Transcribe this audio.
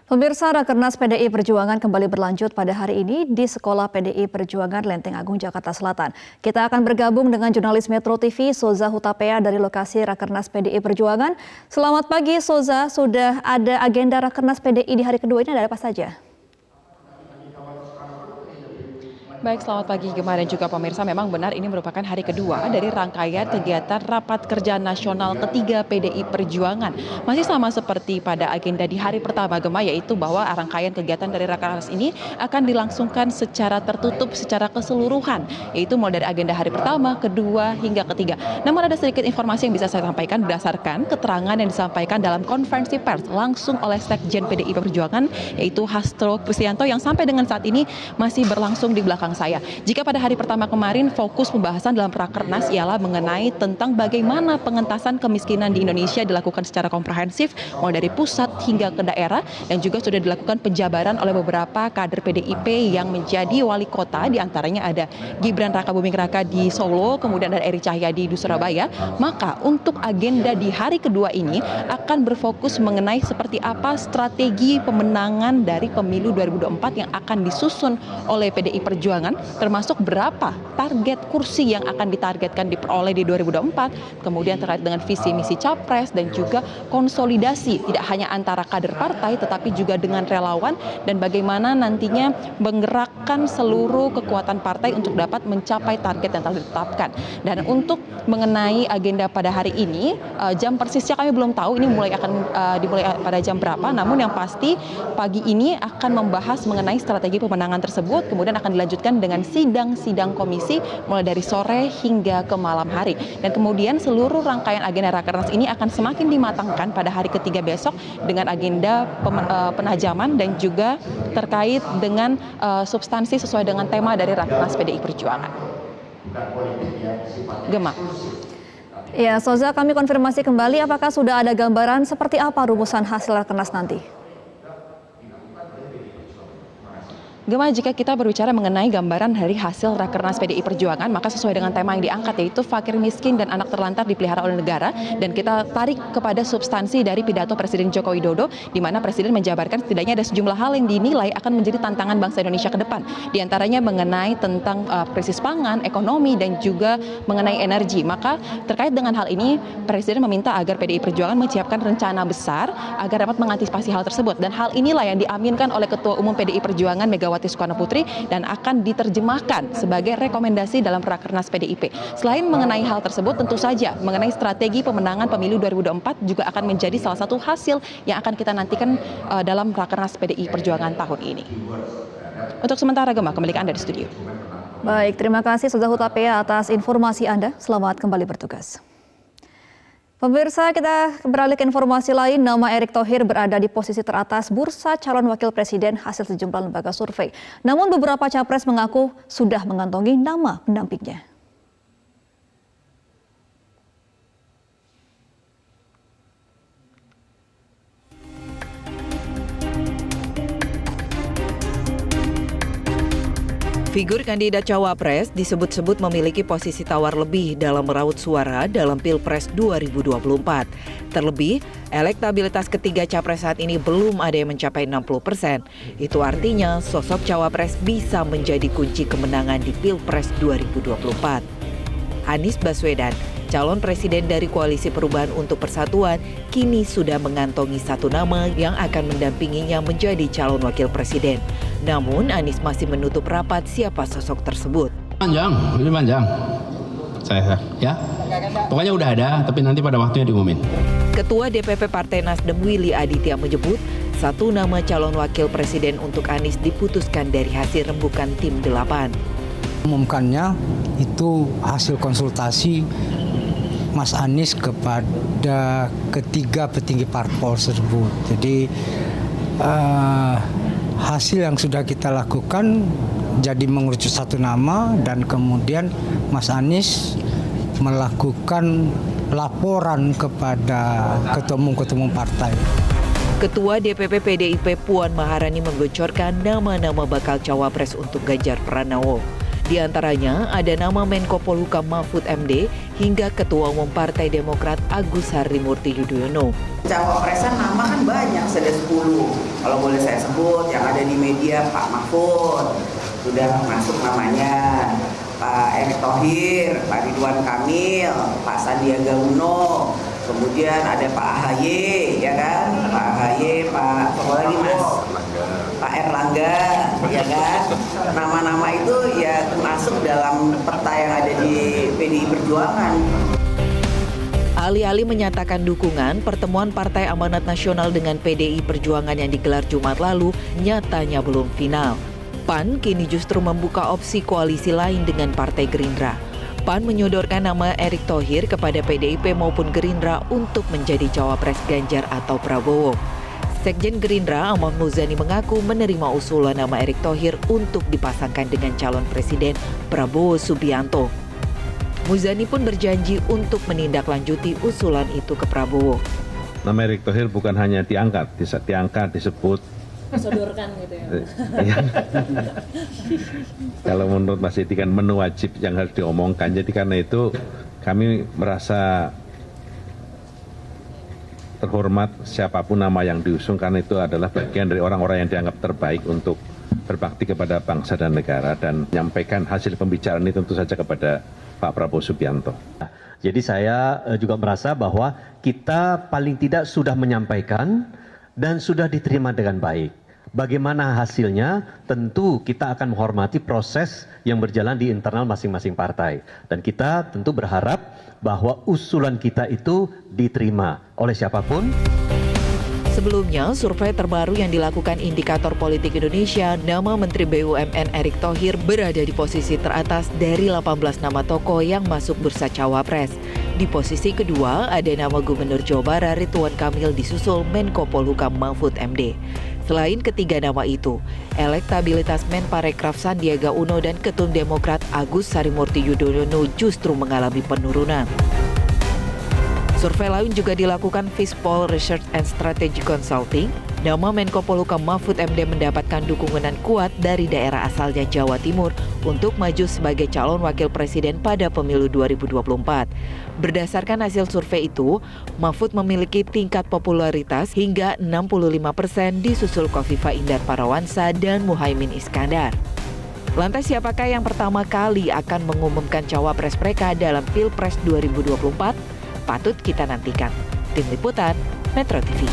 Pemirsa, Rakernas PDI Perjuangan kembali berlanjut pada hari ini di Sekolah PDI Perjuangan Lenteng Agung, Jakarta Selatan. Kita akan bergabung dengan jurnalis Metro TV, Soza Hutapea dari lokasi Rakernas PDI Perjuangan. Selamat pagi, Soza. Sudah ada agenda Rakernas PDI di hari kedua ini, ada apa saja? Baik, selamat pagi Gemma dan juga pemirsa. Memang benar ini merupakan hari kedua dari rangkaian kegiatan Rapat Kerja Nasional ketiga PDI Perjuangan. Masih sama seperti pada agenda di hari pertama Gemma, yaitu bahwa rangkaian kegiatan dari Rakernas ini akan dilangsungkan secara tertutup, secara keseluruhan, yaitu mulai dari agenda hari pertama, kedua, hingga ketiga. Namun ada sedikit informasi yang bisa saya sampaikan berdasarkan keterangan yang disampaikan dalam konferensi pers langsung oleh Sekjen PDI Perjuangan, yaitu Hasto Kristianto, yang sampai dengan saat ini masih berlangsung di belakang saya. Jika pada hari pertama kemarin fokus pembahasan dalam Rakernas ialah mengenai tentang bagaimana pengentasan kemiskinan di Indonesia dilakukan secara komprehensif mulai dari pusat hingga ke daerah, dan juga sudah dilakukan penjabaran oleh beberapa kader PDIP yang menjadi wali kota, diantaranya ada Gibran Rakabuming Raka di Solo, kemudian ada Eri Cahyadi di Surabaya. Maka untuk agenda di hari kedua ini akan berfokus mengenai seperti apa strategi pemenangan dari pemilu 2024 yang akan disusun oleh PDI Perjuangan, termasuk berapa target kursi yang akan ditargetkan diperoleh di 2024, kemudian terkait dengan visi misi capres, dan juga konsolidasi tidak hanya antara kader partai tetapi juga dengan relawan, dan bagaimana nantinya menggerakkan seluruh kekuatan partai untuk dapat mencapai target yang telah ditetapkan. Dan untuk mengenai agenda pada hari ini, jam persisnya kami belum tahu ini dimulai pada jam berapa, namun yang pasti pagi ini akan membahas mengenai strategi pemenangan tersebut, kemudian akan dilanjutkan dengan sidang-sidang komisi mulai dari sore hingga ke malam hari. Dan kemudian seluruh rangkaian agenda Rakernas ini akan semakin dimatangkan pada hari ketiga besok dengan agenda penajaman dan juga terkait dengan substansi sesuai dengan tema dari Rakernas PDI Perjuangan. Gemma. Ya, Soza, kami konfirmasi kembali, apakah sudah ada gambaran seperti apa rumusan hasil Rakernas nanti? Gemma, jika kita berbicara mengenai gambaran dari hasil Rakernas PDI Perjuangan, maka sesuai dengan tema yang diangkat, yaitu fakir miskin dan anak terlantar dipelihara oleh negara, dan kita tarik kepada substansi dari pidato Presiden Joko Widodo, di mana Presiden menjabarkan setidaknya ada sejumlah hal yang dinilai akan menjadi tantangan bangsa Indonesia ke depan. Di antaranya mengenai tentang krisis pangan, ekonomi, dan juga mengenai energi. Maka terkait dengan hal ini, Presiden meminta agar PDI Perjuangan menyiapkan rencana besar agar dapat mengantisipasi hal tersebut. Dan hal inilah yang diaminkan oleh Ketua Umum PDI Perjuangan Megawati Soekarno Putri dan akan diterjemahkan sebagai rekomendasi dalam Rakernas PDIP. Selain mengenai hal tersebut, tentu saja mengenai strategi pemenangan pemilu 2024 juga akan menjadi salah satu hasil yang akan kita nantikan dalam Rakernas PDI Perjuangan tahun ini. Untuk sementara, Gemma, kembali ke Anda di studio. Baik, terima kasih Soza Hutapea atas informasi Anda. Selamat kembali bertugas. Pemirsa, kita beralih ke informasi lain. Nama Erick Thohir berada di posisi teratas bursa calon wakil presiden hasil sejumlah lembaga survei. Namun beberapa capres mengaku sudah mengantongi nama pendampingnya. Figur kandidat cawapres disebut-sebut memiliki posisi tawar lebih dalam meraup suara dalam Pilpres 2024. Terlebih, elektabilitas ketiga capres saat ini belum ada yang mencapai 60%. Itu artinya sosok cawapres bisa menjadi kunci kemenangan di Pilpres 2024. Anies Baswedan, calon presiden dari Koalisi Perubahan untuk Persatuan, kini sudah mengantongi satu nama yang akan mendampinginya menjadi calon wakil presiden. Namun Anies masih menutup rapat siapa sosok tersebut. Ini panjang. Saya ya. Pokoknya udah ada, tapi nanti pada waktunya diumumin. Ketua DPP Partai Nasdem Willy Aditya menyebut satu nama calon wakil presiden untuk Anies diputuskan dari hasil rembukan tim 8. Umumkannya itu hasil konsultasi Mas Anies kepada ketiga petinggi parpol tersebut. Jadi hasil yang sudah kita lakukan jadi mengerucut satu nama, dan kemudian Mas Anies melakukan laporan kepada ketua umum partai. Ketua DPP PDIP Puan Maharani membocorkan nama-nama bakal cawapres untuk Ganjar Pranowo. Di antaranya ada nama Menko Polhukam Mahfud MD hingga Ketua Umum Partai Demokrat Agus Harimurti Yudhoyono. Cawapresan nama kan banyak, sudah 10. Kalau boleh saya sebut, yang ada di media Pak Mahfud, sudah masuk namanya. Pak Erick Thohir, Pak Ridwan Kamil, Pak Sandiaga Uno, kemudian ada Pak AHY, ya kan? Pak AHY, Pak apa lagi Mas? Pak Erlangga, ya kan? Nama-nama itu ya masuk dalam peta yang ada di PDI Perjuangan. Alih-alih menyatakan dukungan, pertemuan Partai Amanat Nasional dengan PDI Perjuangan yang digelar Jumat lalu nyatanya belum final. PAN kini justru membuka opsi koalisi lain dengan Partai Gerindra. PAN menyodorkan nama Erick Thohir kepada PDIP maupun Gerindra untuk menjadi cawapres Ganjar atau Prabowo. Sekjen Gerindra Ahmad Muzani mengaku menerima usulan nama Erick Thohir untuk dipasangkan dengan calon presiden Prabowo Subianto. Muzani pun berjanji untuk menindaklanjuti usulan itu ke Prabowo. Nama Erick Thohir bukan hanya diangkat, disebut. Disodorkan gitu ya. Kalau menurut Mas Edi kan menu wajib yang harus diomongkan. Jadi karena itu kami merasa terhormat siapapun nama yang diusung karena itu adalah bagian dari orang-orang yang dianggap terbaik untuk berbakti kepada bangsa dan negara dan menyampaikan hasil pembicaraan ini tentu saja kepada Pak Prabowo Subianto. Jadi saya juga merasa bahwa kita paling tidak sudah menyampaikan dan sudah diterima dengan baik. Bagaimana hasilnya? Tentu kita akan menghormati proses yang berjalan di internal masing-masing partai. Dan kita tentu berharap bahwa usulan kita itu diterima oleh siapapun. Sebelumnya, survei terbaru yang dilakukan Indikator Politik Indonesia, nama Menteri BUMN Erick Thohir berada di posisi teratas dari 18 nama tokoh yang masuk bursa cawapres. Di posisi kedua, ada nama Gubernur Jawa Barat Ridwan Kamil disusul Menko Polhukam Mahfud MD. Selain ketiga nama itu, elektabilitas Menparekraf Sandiaga Uno dan Ketum Demokrat Agus Harimurti Yudhoyono justru mengalami penurunan. Survei lain juga dilakukan Fispol Research and Strategy Consulting. Nama Menko Polhukam Mahfud MD mendapatkan dukungan kuat dari daerah asalnya Jawa Timur untuk maju sebagai calon wakil presiden pada pemilu 2024. Berdasarkan hasil survei itu, Mahfud memiliki tingkat popularitas hingga 65% disusul Kofifa Indar Parawansa dan Muhaimin Iskandar. Lantas siapakah yang pertama kali akan mengumumkan cawapres mereka dalam Pilpres 2024? Patut kita nantikan. Tim Liputan, Metro TV.